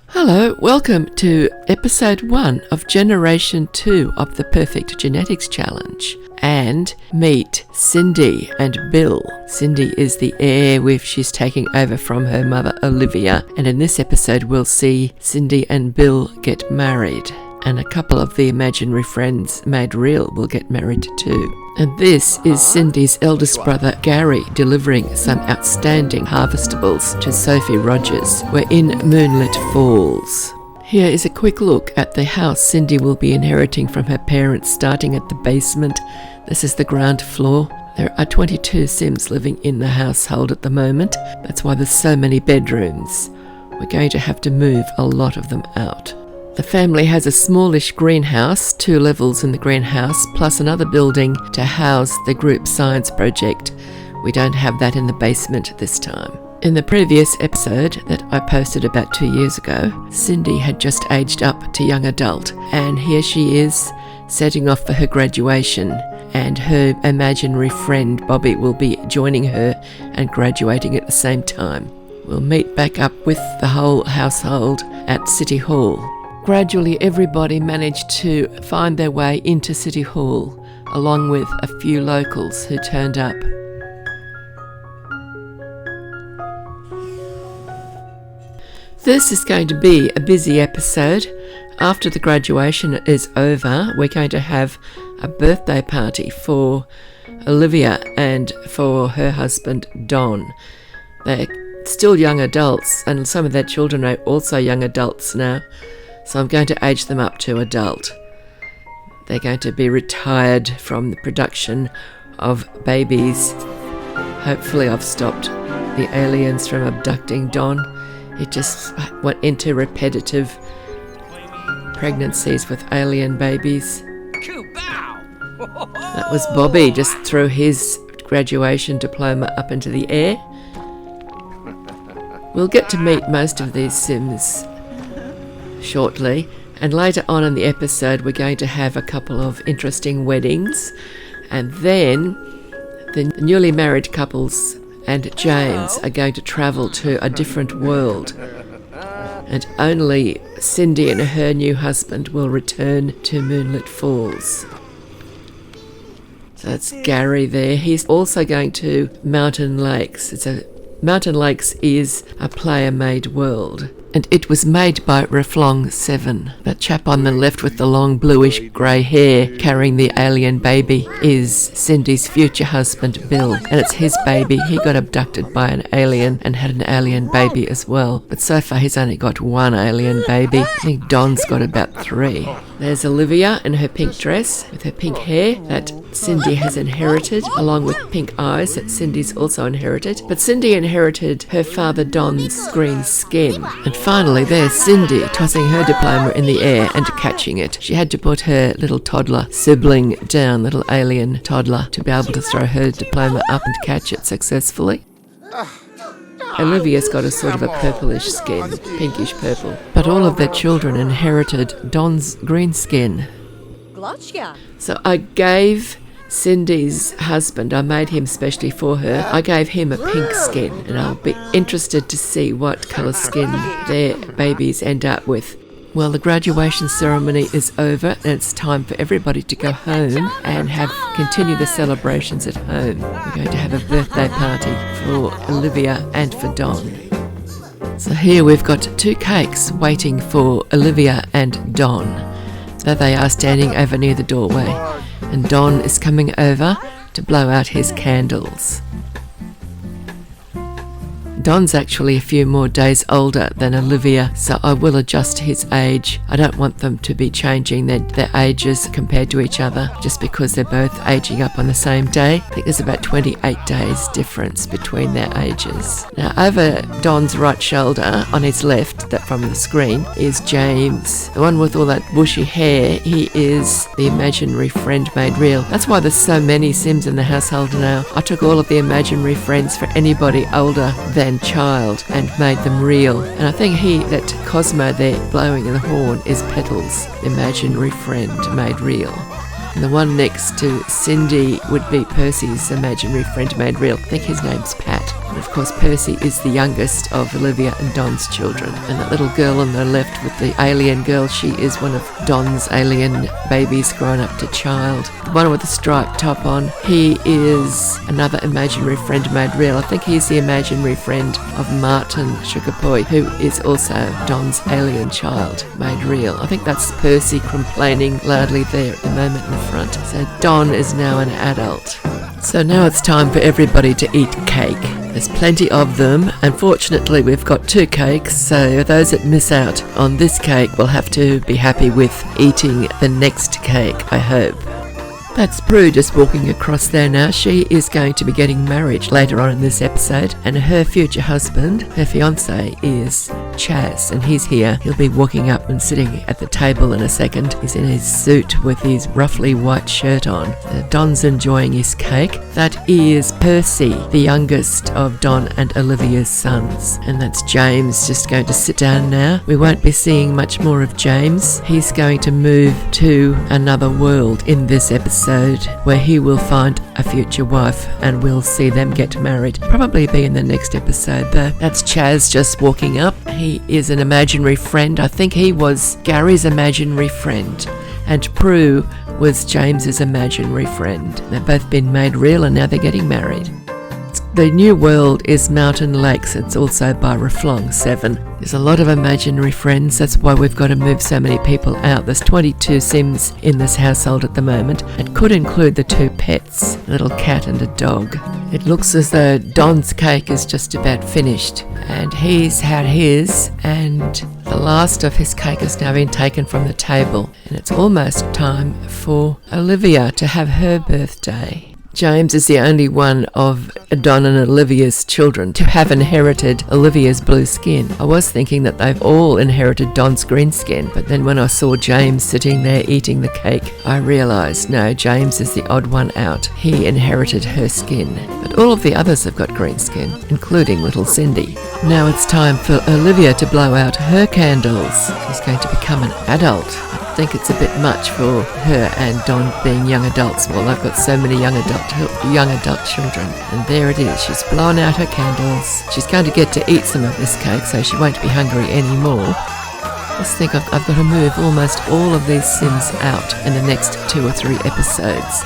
Hello, welcome to episode 1 of Generation 2 of the Perfect Genetics Challenge. And meet Cindy and Bill. Cindy is the heir she's taking over from her mother Olivia, and in this episode we'll see Cindy and Bill get married. And a couple of the imaginary friends made real will get married too. And this is Cindy's eldest brother Gary delivering some outstanding harvestables to Sophie Rogers. We're in Moonlit Falls. Here is a quick look at the house Cindy will be inheriting from her parents, starting at the basement. This is the ground floor. There are 22 Sims living in the household at the moment. That's why there's so many bedrooms. We're going to have to move a lot of them out. The family has a smallish greenhouse, 2 levels in the greenhouse, plus another building to house the group science project. We don't have that in the basement this time. In the previous episode that I posted about 2 years ago, Cindy had just aged up to young adult, and here she is setting off for her graduation, and her imaginary friend Bobby will be joining her and graduating at the same time. We'll meet back up with the whole household at City Hall. Gradually, everybody managed to find their way into City Hall, along with a few locals who turned up. This is going to be a busy episode. After the graduation is over, we're going to have a birthday party for Olivia and for her husband Don. They're still young adults, and some of their children are also young adults now. So I'm going to age them up to adult. They're going to be retired from the production of babies. Hopefully I've stopped the aliens from abducting Don. It just went into repetitive pregnancies with alien babies. That was Bobby, just threw his graduation diploma up into the air. We'll get to meet most of these Sims shortly, and later on in the episode we're going to have a couple of interesting weddings, and then the newly married couples and James are going to travel to a different world, and only Cindy and her new husband will return to Moonlit Falls. So that's Gary there. He's also going to Mountain Lakes. Mountain Lakes is a player-made world, and it was made by Reflong 7. That chap on the left with the long bluish grey hair carrying the alien baby is Cindy's future husband Bill, and it's his baby. He got abducted by an alien and had an alien baby as well, but so far he's only got 1 alien baby. I think Don's got about 3. There's Olivia in her pink dress with her pink hair that Cindy has inherited, along with pink eyes that Cindy's also inherited. But Cindy inherited her father Don's green skin. And finally there's Cindy tossing her diploma in the air and catching it. She had to put her little toddler sibling down, little alien toddler, to be able to throw her diploma up and catch it successfully. Olivia's got a sort of a purplish skin, pinkish purple. But all of their children inherited Don's green skin. So I gave Cindy's husband, I made him specially for her, I gave him a pink skin, and I'll be interested to see what colour skin their babies end up with. Well, the graduation ceremony is over, and it's time for everybody to go home and continue the celebrations at home. We're going to have a birthday party for Olivia and for Don. So here we've got 2 cakes waiting for Olivia and Don. There they are standing over near the doorway, and Don is coming over to blow out his candles. Don's actually a few more days older than Olivia, so I will adjust his age. I don't want them to be changing their ages compared to each other just because they're both aging up on the same day. I think there's about 28 days difference between their ages. Now over Don's right shoulder, on his left, that from the screen, is James. The one with all that bushy hair, he is the imaginary friend made real. That's why there's so many Sims in the household now. I took all of the imaginary friends for anybody older than child and made them real. And I think that Cosmo there blowing in the horn is Petals, imaginary friend made real. And the one next to Cindy would be Percy's imaginary friend made real. I think his name's Pat. And of course Percy is the youngest of Olivia and Don's children. And that little girl on the left with the alien girl, she is one of Don's alien babies grown up to child. The one with the striped top on, he is another imaginary friend made real. I think he's the imaginary friend of Martin Sugarboy, who is also Don's alien child made real. I think that's Percy complaining loudly there at the moment in the front. So Don is now an adult. So now it's time for everybody to eat cake. There's plenty of them. Unfortunately, we've got 2 cakes, so those that miss out on this cake will have to be happy with eating the next cake, I hope. That's Prue just walking across there now. She is going to be getting married later on in this episode, and her future husband, her fiancé, is Chaz, and he's here. He'll be walking up and sitting at the table in a second. He's in his suit with his ruffly white shirt on. Don's enjoying his cake. That is Percy, the youngest of Don and Olivia's sons, and that's James just going to sit down now. We won't be seeing much more of James. He's going to move to another world in this episode, where he will find a future wife, and we'll see them get married. Probably be in the next episode though. That's Chaz just walking up. He is an imaginary friend. I think he was Gary's imaginary friend, and Prue was James's imaginary friend. They've both been made real and now they're getting married. The new world is Mountain Lakes. It's also by Reflong 7. There's a lot of imaginary friends. That's why we've got to move so many people out. There's 22 Sims in this household at the moment. It could include the 2 pets, a little cat and a dog. It looks as though Don's cake is just about finished, and he's had his, and the last of his cake has now been taken from the table. And it's almost time for Olivia to have her birthday. James is the only one of Don and Olivia's children to have inherited Olivia's blue skin. I was thinking that they've all inherited Don's green skin, but then when I saw James sitting there eating the cake, I realised, no, James is the odd one out. He inherited her skin, but all of the others have got green skin, including little Cindy. Now it's time for Olivia to blow out her candles. She's going to become an adult. I think it's a bit much for her and Don being young adults. Well, I've got so many young adult children. And there it is. She's blown out her candles. She's going to get to eat some of this cake, so she won't be hungry anymore. I just think I've got to move almost all of these Sims out in the next 2 or 3 episodes.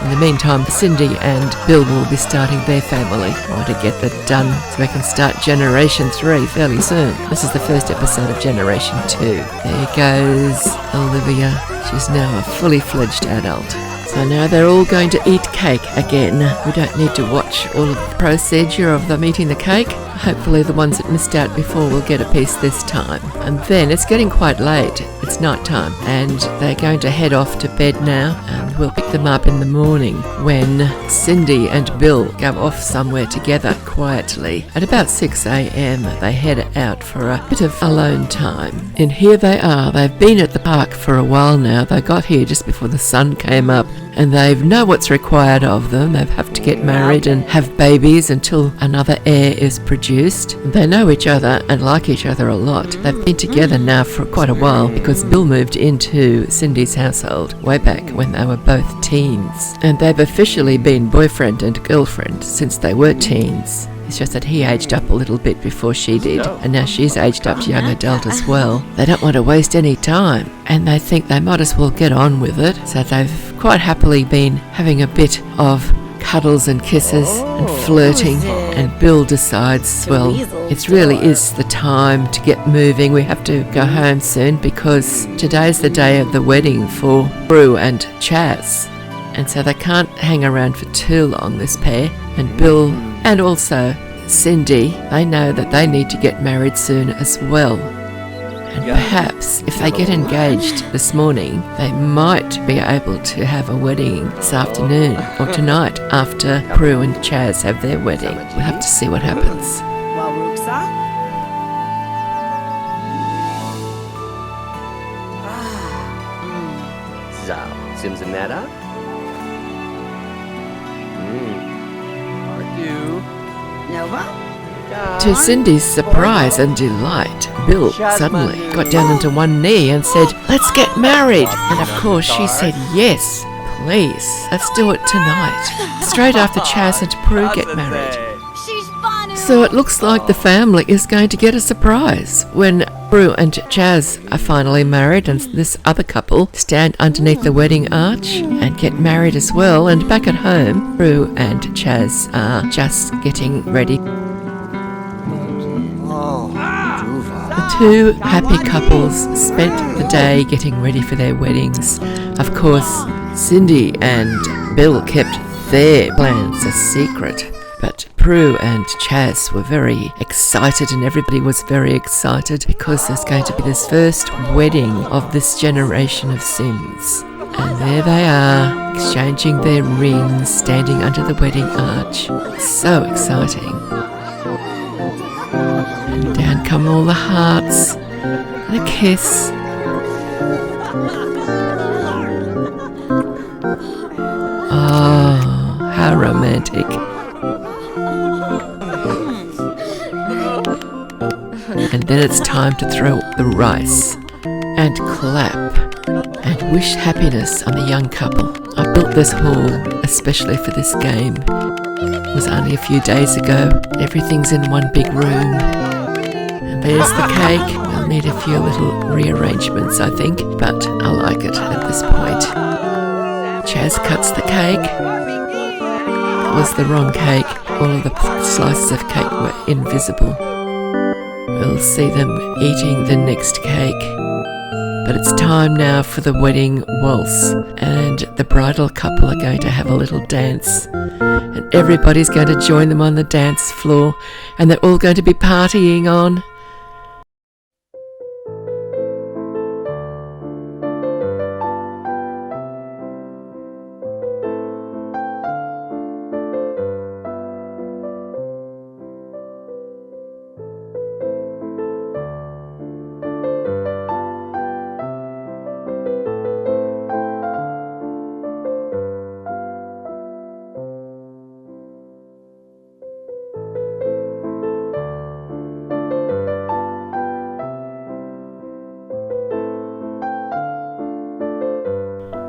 In the meantime, Cindy and Bill will be starting their family. I want to get that done so we can start Generation 3 fairly soon. This is the first episode of Generation 2. There goes Olivia. She's now a fully fledged adult. So now they're all going to eat cake again. We don't need to watch all of the procedure of them eating the cake. Hopefully the ones that missed out before will get a piece this time. And then it's getting quite late. It's night time, and they're going to head off to bed now, and we'll pick them up in the morning when Cindy and Bill go off somewhere together quietly. At about 6 a.m. they head out for a bit of alone time. And here they are. They've been at the park for a while now. They got here just before the sun came up, and they know what's required of them. They have to get married and have babies until another heir is produced. They know each other and like each other a lot. They've been together now for quite a while because Bill moved into Cindy's household way back when they were both teens. And they've officially been boyfriend and girlfriend since they were teens. It's just that he aged up a little bit before she did, and now she's aged up to young adult as well. They don't want to waste any time, and they think they might as well get on with it. So they've quite happily been having a bit of cuddles and kisses and flirting, and Bill decides, well, it really is the time to get moving. We have to go home soon because today's the day of the wedding for Prue and Chaz, and so they can't hang around for too long, this pair. And Bill and also Cindy, they know that they need to get married soon as well. And perhaps if they get engaged this morning, they might be able to have a wedding this afternoon or tonight after Prue and Chaz have their wedding. We'll have to see what happens. Nova? To Cindy's surprise and delight, Bill suddenly got down onto one knee and said, "Let's get married." And of course she said, "Yes, please, let's do it tonight." Straight after Chaz and Prue get married. So it looks like the family is going to get a surprise when Prue and Chaz are finally married, and this other couple stand underneath the wedding arch and get married as well. And back at home, Prue and Chaz are just getting ready. The two happy couples spent the day getting ready for their weddings. Of course, Cindy and Bill kept their plans a secret, but Prue and Chaz were very excited, and everybody was very excited because there's going to be this first wedding of this generation of Sims. And there they are, exchanging their rings, standing under the wedding arch. So exciting. And down come all the hearts, and a kiss. Oh, how romantic. And then it's time to throw the rice and clap and wish happiness on the young couple. I built this hall especially for this game. It was only a few days ago. Everything's in one big room. And there's the cake. We'll need a few little rearrangements, I think, but I like it at this point. Chaz cuts the cake. It was the wrong cake. All of the slices of cake were invisible. We'll see them eating the next cake. But it's time now for the wedding waltz, and the bridal couple are going to have a little dance, and everybody's going to join them on the dance floor, and they're all going to be partying on.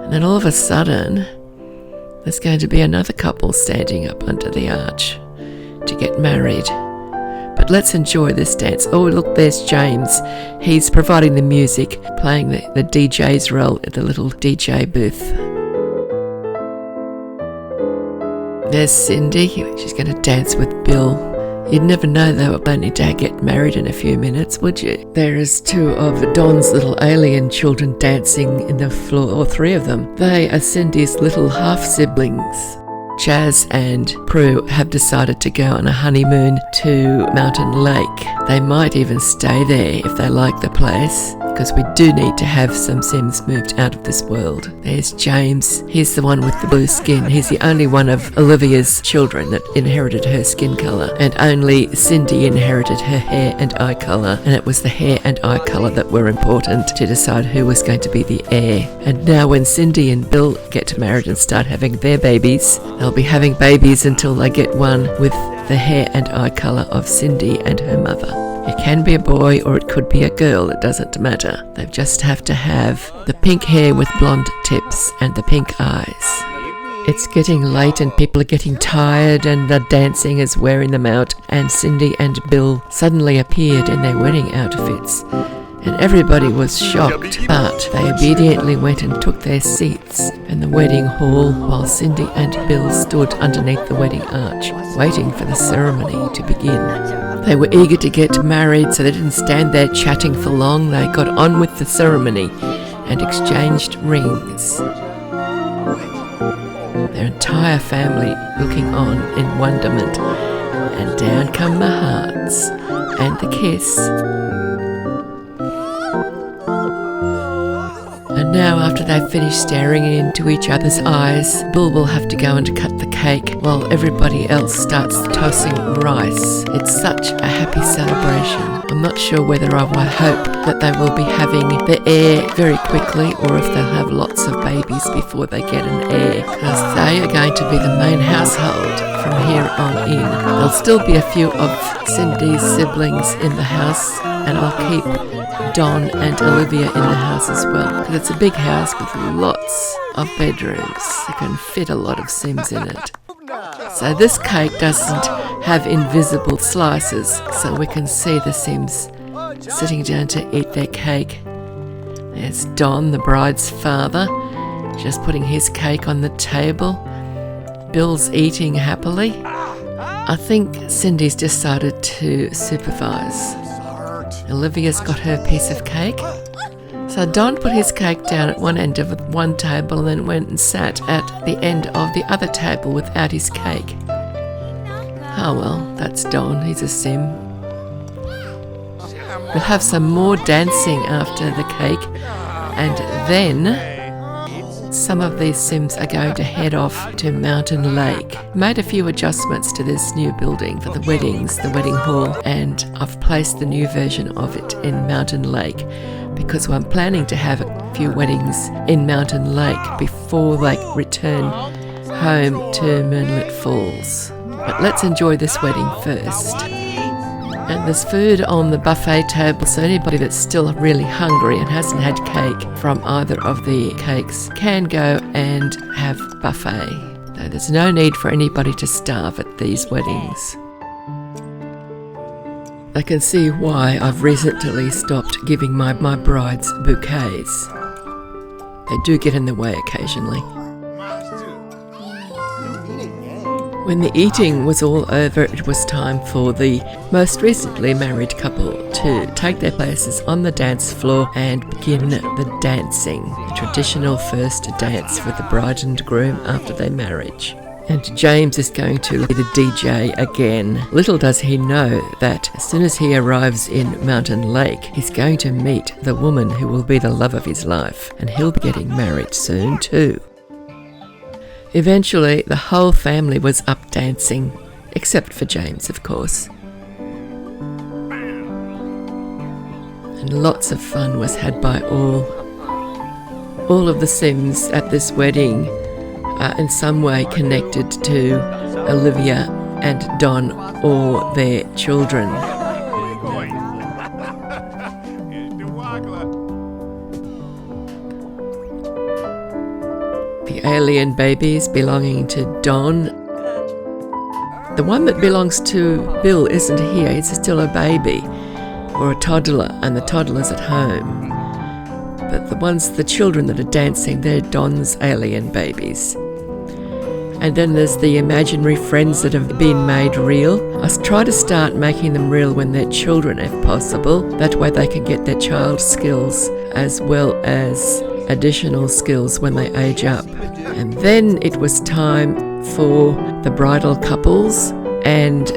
And then all of a sudden, there's going to be another couple standing up under the arch to get married. But let's enjoy this dance. Oh, look, there's James. He's providing the music, playing the DJ's role at the little DJ booth. There's Cindy. She's going to dance with Bill. You'd never know they were planning to get married in a few minutes, would you? There is two of Don's little alien children dancing in the floor, or three of them. They are Cindy's little half-siblings. Chaz and Prue have decided to go on a honeymoon to Mountain Lake. They might even stay there if they like the place, because we do need to have some Sims moved out of this world. There's James. He's the one with the blue skin. He's the only one of Olivia's children that inherited her skin colour, and only Cindy inherited her hair and eye colour, and it was the hair and eye colour that were important to decide who was going to be the heir. And now when Cindy and Bill get married and start having their babies, they'll be having babies until they get one with the hair and eye colour of Cindy and her mother. It can be a boy or it could be a girl, it doesn't matter. They just have to have the pink hair with blonde tips and the pink eyes. It's getting late and people are getting tired and the dancing is wearing them out, and Cindy and Bill suddenly appeared in their wedding outfits. And everybody was shocked, but they obediently went and took their seats in the wedding hall while Cindy and Bill stood underneath the wedding arch, waiting for the ceremony to begin. They were eager to get married, so they didn't stand there chatting for long. They got on with the ceremony and exchanged rings. Their entire family looking on in wonderment, and down come the hearts and the kiss. And now, after they've finished staring into each other's eyes, Bill will have to go and cut the cake while everybody else starts tossing rice. It's such a happy celebration. I'm not sure whether I will hope that they will be having the heir very quickly or if they'll have lots of babies before they get an heir, because they are going to be the main household from here on in. There'll still be a few of Cindy's siblings in the house, and I'll keep Don and Olivia in the house as well, because it's a big house with lots of bedrooms. You can fit a lot of Sims in it. So this cake doesn't have invisible slices, so we can see the Sims sitting down to eat their cake. There's Don, the bride's father, just putting his cake on the table. Bill's eating happily. I think Cindy's decided to supervise. Olivia's got her piece of cake. So Don put his cake down at one end of one table and then went and sat at the end of the other table without his cake. Oh well, that's Don, he's a Sim. We'll have some more dancing after the cake, and then some of these Sims are going to head off to Mountain Lake. Made a few adjustments to this new building for the weddings, the wedding hall, and I've placed the new version of it in Mountain Lake because I'm planning to have a few weddings in Mountain Lake before they return home to Moonlit Falls. But let's enjoy this wedding first. And there's food on the buffet table, so anybody that's still really hungry and hasn't had cake from either of the cakes can go and have buffet. So there's no need for anybody to starve at these weddings. I can see why I've recently stopped giving my brides bouquets. They do get in the way occasionally. When the eating was all over, it was time for the most recently married couple to take their places on the dance floor and begin the dancing, the traditional first dance for the bride and groom after their marriage. And James is going to be the DJ again. Little does he know that as soon as he arrives in Mountain Lake, he's going to meet the woman who will be the love of his life, and he'll be getting married soon too. Eventually, the whole family was up dancing, except for James, of course. And lots of fun was had by all. All of the Sims at this wedding are in some way connected to Olivia and Don or their children. The alien babies belonging to Don. The one that belongs to Bill isn't here, he's still a baby or a toddler, and the toddler's at home. But the children that are dancing, they're Don's alien babies. And then there's the imaginary friends that have been made real. I try to start making them real when they're children if possible. That way they can get their child skills as well as additional skills when they age up. And then it was time for the bridal couples and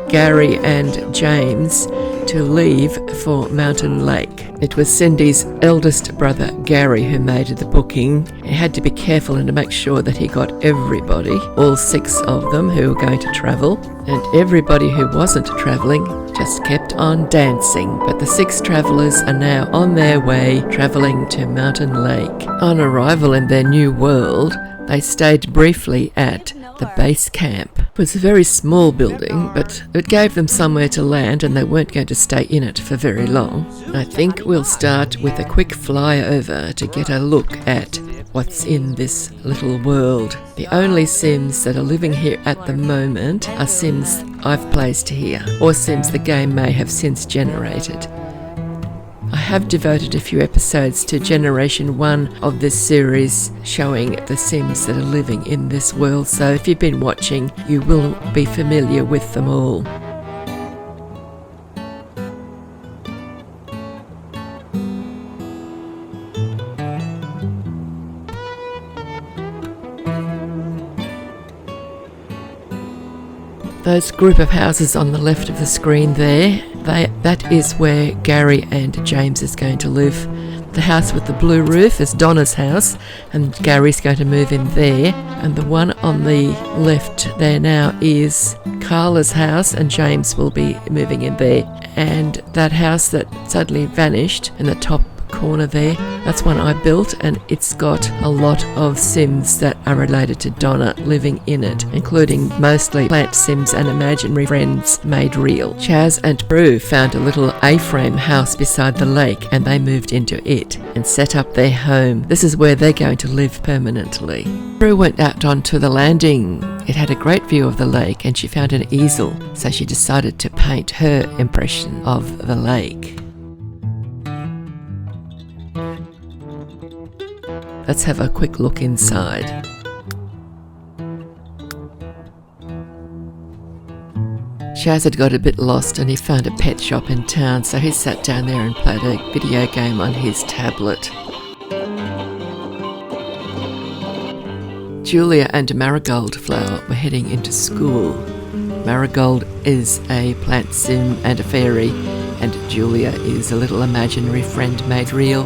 Gary and James to leave for Mountain Lake. It was Cindy's eldest brother, Gary, who made the booking. He had to be careful and to make sure that he got everybody, all 6 of them who were going to travel, and everybody who wasn't travelling just kept on dancing. But the 6 travellers are now on their way travelling to Mountain Lake. On arrival in their new world, they stayed briefly at the base camp. It was a very small building, but it gave them somewhere to land and they weren't going to stay in it for very long. I think we'll start with a quick flyover to get a look at what's in this little world. The only Sims that are living here at the moment are Sims I've placed here, or Sims the game may have since generated. I have devoted a few episodes to Generation 1 of this series showing the Sims that are living in this world, so if you've been watching, you will be familiar with them all. Those group of houses on the left of the screen there, that is where Gary and James is going to live. The house with the blue roof is Donna's house, and Gary's going to move in there. And the one on the left there now is Carla's house, and James will be moving in there. And that house that suddenly vanished in the top corner there, that's one I built, and it's got a lot of Sims that are related to Donna living in it, including mostly plant Sims and imaginary friends made real. Chaz and Prue found a little A-frame house beside the lake, and they moved into it and set up their home. This is where they're going to live permanently. Prue went out onto the landing. It had a great view of the lake, and she found an easel, so she decided to paint her impression of the lake. Let's have a quick look inside. Chaz had got a bit lost and he found a pet shop in town, so he sat down there and played a video game on his tablet. Julia and Marigold Flower were heading into school. Marigold is a plant sim and a fairy, and Julia is a little imaginary friend made real.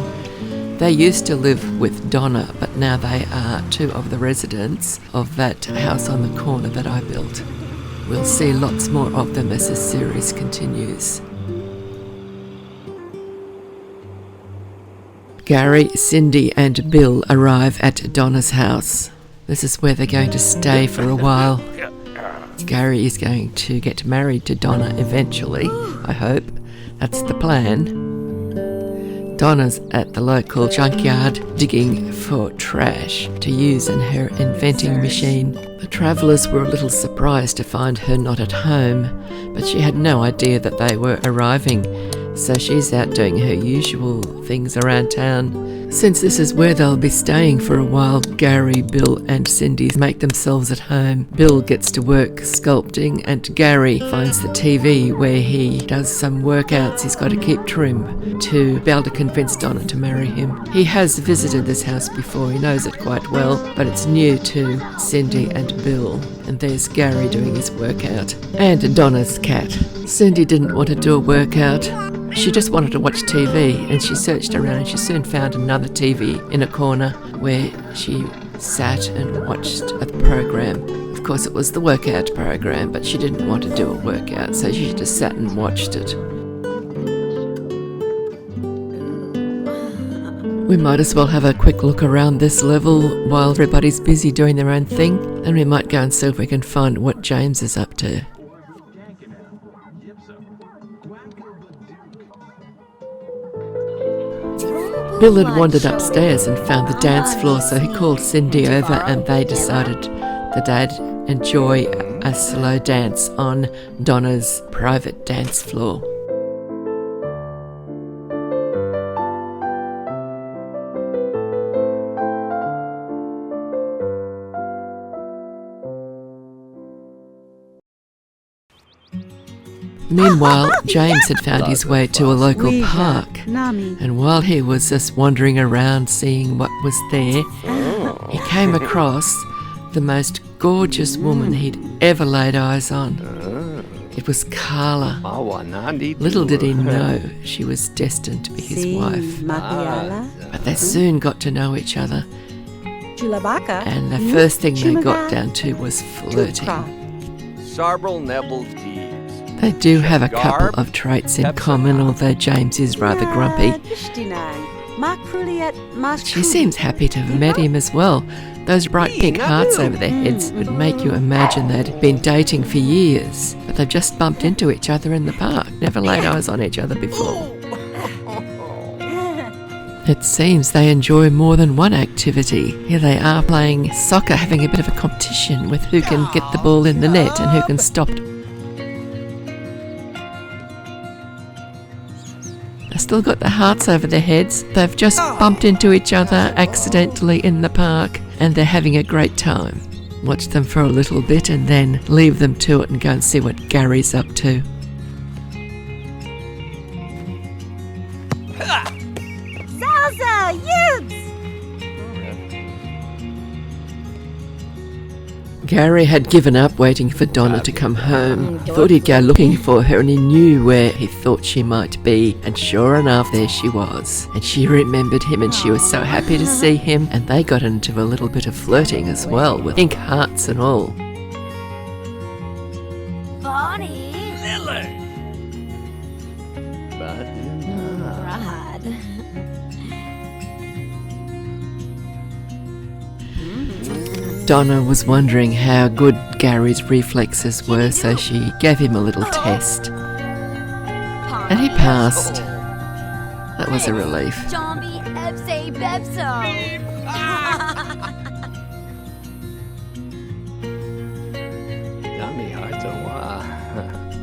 They used to live with Donna, but now they are two of the residents of that house on the corner that I built. We'll see lots more of them as the series continues. Gary, Cindy and Bill arrive at Donna's house. This is where they're going to stay for a while. Gary is going to get married to Donna eventually, I hope. That's the plan. Donna's at the local junkyard digging for trash to use in her inventing machine. The travellers were a little surprised to find her not at home, but she had no idea that they were arriving, so she's out doing her usual things around town. Since this is where they'll be staying for a while, Gary, Bill and Cindy make themselves at home. Bill gets to work sculpting, and Gary finds the TV where he does some workouts he's got to keep trim to be able to convince Donna to marry him. He has visited this house before, he knows it quite well, but it's new to Cindy and Bill. And there's Gary doing his workout. And Donna's cat. Cindy didn't want to do a workout. She just wanted to watch TV, and she searched around and she soon found another TV in a corner where she sat and watched a program. Of course, it was the workout program, but she didn't want to do a workout, so she just sat and watched it. We might as well have a quick look around this level while everybody's busy doing their own thing, and we might go and see if we can find what James is up to. Bill had wandered upstairs and found the dance floor, so he called Cindy over and they decided that they'd enjoy a slow dance on Donna's private dance floor. Meanwhile, James had found his way to a local park, and while he was just wandering around seeing what was there, he came across the most gorgeous woman he'd ever laid eyes on. It was Carla. Little did he know she was destined to be his wife. But they soon got to know each other, and the first thing they got down to was flirting. They do have a couple of traits in common, although James is rather grumpy. She seems happy to have met him as well. Those bright pink hearts over their heads would make you imagine they'd been dating for years, but they've just bumped into each other in the park, never laid eyes on each other before. It seems they enjoy more than one activity. Here they are playing soccer, having a bit of a competition with who can get the ball in the net and who can stop it. They've still got the hearts over their heads. They've just bumped into each other accidentally in the park, and they're having a great time. Watch them for a little bit and then leave them to it and go and see what Gary's up to. Gary had given up waiting for Donna to come home. He thought he'd go looking for her, and he knew where he thought she might be, and sure enough, there she was. And she remembered him, and she was so happy to see him, and they got into a little bit of flirting as well, with pink hearts and all. Bonnie. Lily. Rod. Donna was wondering how good Gary's reflexes were, so she gave him a little test. And he passed. That was a relief. Zombie Ebse Bebso.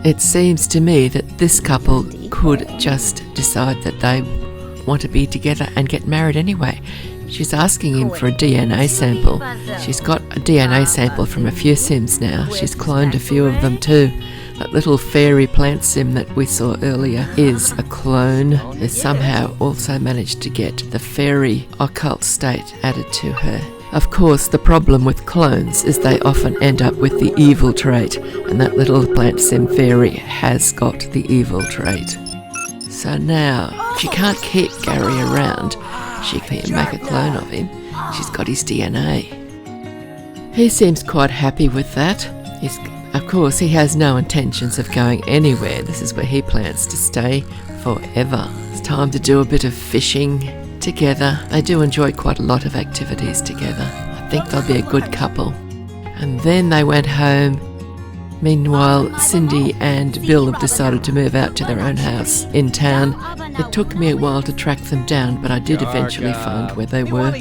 It seems to me that this couple could just decide that they want to be together and get married anyway. She's asking him for a DNA sample. She's got a DNA sample from a few Sims now. She's cloned a few of them too. That little fairy plant sim that we saw earlier is a clone. They somehow also managed to get the fairy occult state added to her. Of course, the problem with clones is they often end up with the evil trait, and that little plant sim fairy has got the evil trait. So now, she can't keep Gary around. She can make a clone of him. She's got his DNA. He seems quite happy with that. Of course, he has no intentions of going anywhere. This is where he plans to stay forever. It's time to do a bit of fishing together. They do enjoy quite a lot of activities together. I think they'll be a good couple. And then they went home. Meanwhile, Cindy and Bill have decided to move out to their own house in town. It took me a while to track them down, but I did eventually find where they were.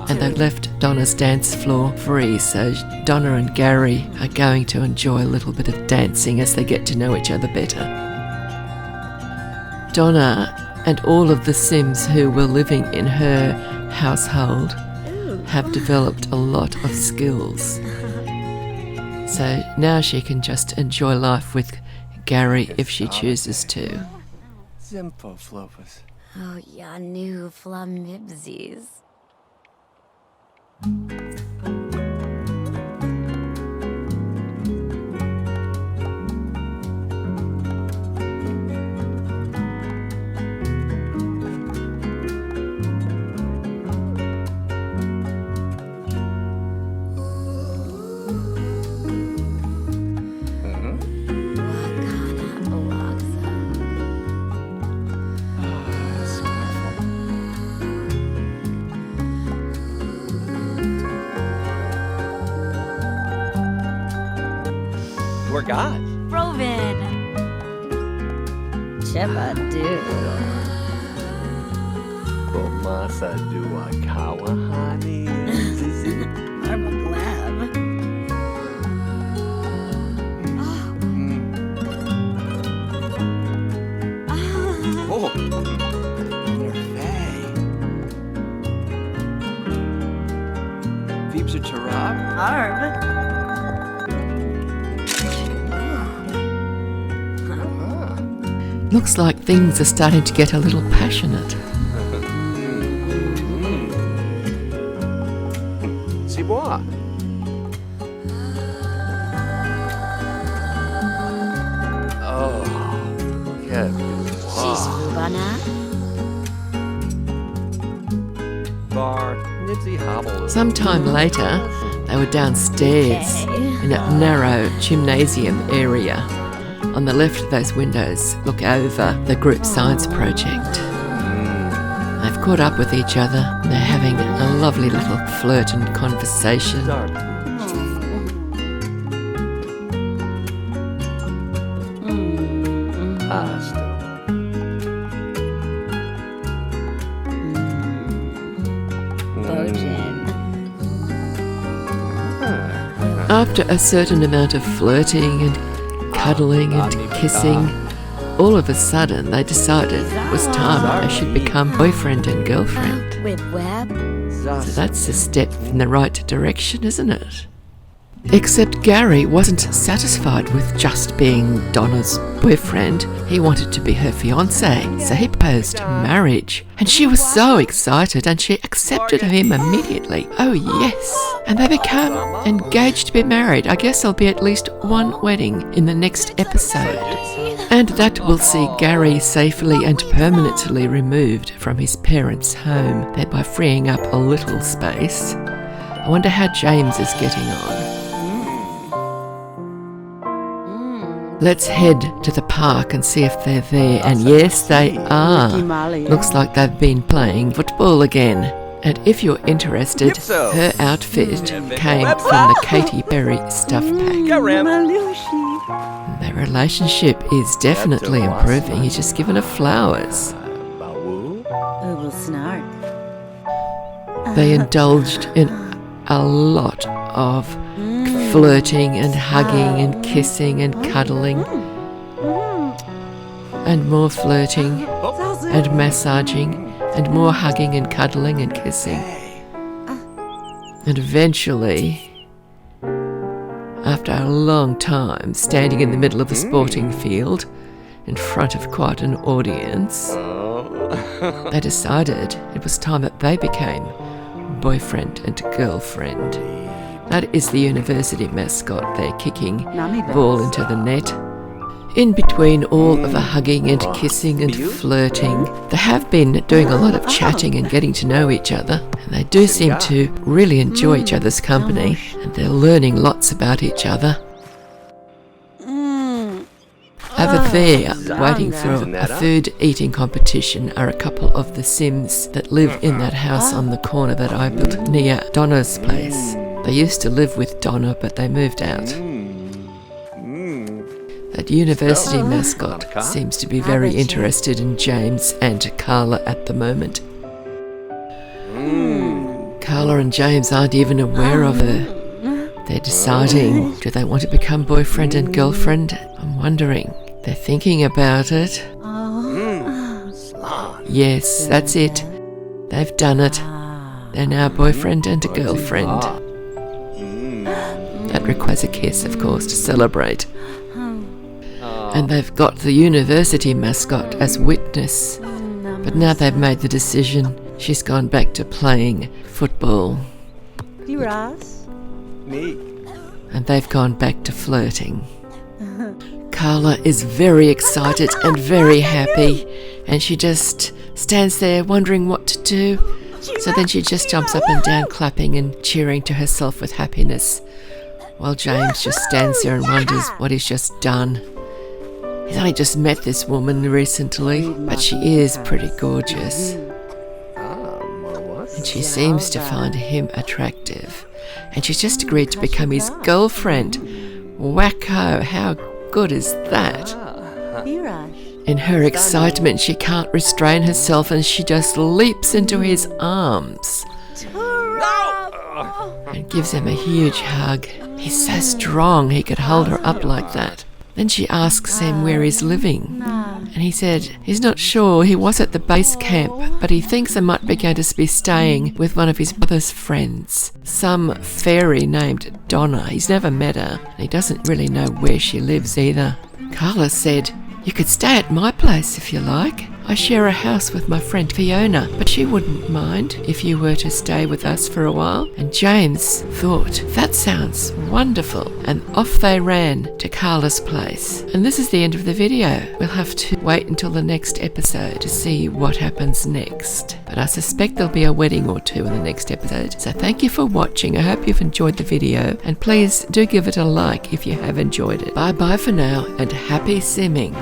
And they left Donna's dance floor free, so Donna and Gary are going to enjoy a little bit of dancing as they get to know each other better. Donna and all of the Sims who were living in her household have developed a lot of skills. So now she can just enjoy life with Gary if she chooses to. Oh, ya new flamibsies. God. Rovin. Chippa doodle. Bomasa dua kawahani. Armaglab. Oh. Peeps are Tarab. Arb. Looks like things are starting to get a little passionate. C'est moi. Oh, yeah. Bar, Nipsey Hobble. Sometime later, they were downstairs in a narrow gymnasium area. On the left of those windows look over the group science project. They've caught up with each other and they're having a lovely little flirt and conversation. After a certain amount of flirting and cuddling and kissing, all of a sudden they decided it was time they should become boyfriend and girlfriend. With web. So that's a step in the right direction, isn't it? Except Gary wasn't satisfied with just being Donna's boyfriend. He wanted to be her fiancé, so he proposed marriage. And she was so excited and she accepted him immediately. Oh yes. And they became engaged to be married. I guess there'll be at least one wedding in the next episode. And that will see Gary safely and permanently removed from his parents' home, thereby freeing up a little space. I wonder how James is getting on. Let's head to the park and see if they're there. And yes, they are. Looks like they've been playing football again. And if you're interested, her outfit came from the Katy Perry stuff pack. Their relationship is definitely improving. He's just given her flowers. They indulged in a lot of flirting and hugging and kissing and cuddling and more flirting and massaging and more hugging and cuddling and kissing. And eventually, after a long time standing in the middle of a sporting field in front of quite an audience, they decided it was time that they became boyfriend and girlfriend. That is the university mascot. They're kicking ball into the net. In between all of the hugging and kissing and flirting, they have been doing a lot of chatting and getting to know each other. And they do seem to really enjoy each other's company. And they're learning lots about each other. Over there, waiting for a food eating competition, are a couple of the Sims that live in that house on the corner that I built near Donna's place. They used to live with Donna, but they moved out. That university mascot seems to be very interested in James and Carla at the moment. Carla and James aren't even aware of her. They're deciding, do they want to become boyfriend and girlfriend? I'm wondering. They're thinking about it. Yes, that's it. They've done it. They're now boyfriend and a girlfriend. That requires a kiss, of course, to celebrate. And they've got the university mascot as witness. But now they've made the decision. She's gone back to playing football. And they've gone back to flirting. Carla is very excited and very happy, and she just stands there wondering what to do. So then she just jumps up and down, clapping and cheering to herself with happiness, while James just stands there and wonders what he's just done. He's only just met this woman recently, but she is pretty gorgeous. And she seems to find him attractive. And she's just agreed to become his girlfriend. Wacko, how good is that? In her excitement, she can't restrain herself and she just leaps into his arms and gives him a huge hug. He's so strong he could hold her up like that. Then she asks him where he's living, and he said he's not sure. He was at the base camp, but he thinks he might be going to be staying with one of his brother's friends, some fairy named Donna. He's never met her, and he doesn't really know where she lives either. Carla said, "You could stay at my place if you like. I share a house with my friend Fiona, but she wouldn't mind if you were to stay with us for a while." And James thought, that sounds wonderful. And off they ran to Carla's place. And this is the end of the video. We'll have to wait until the next episode to see what happens next. But I suspect there'll be a wedding or two in the next episode. So thank you for watching. I hope you've enjoyed the video. And please do give it a like if you have enjoyed it. Bye bye for now, and happy simming.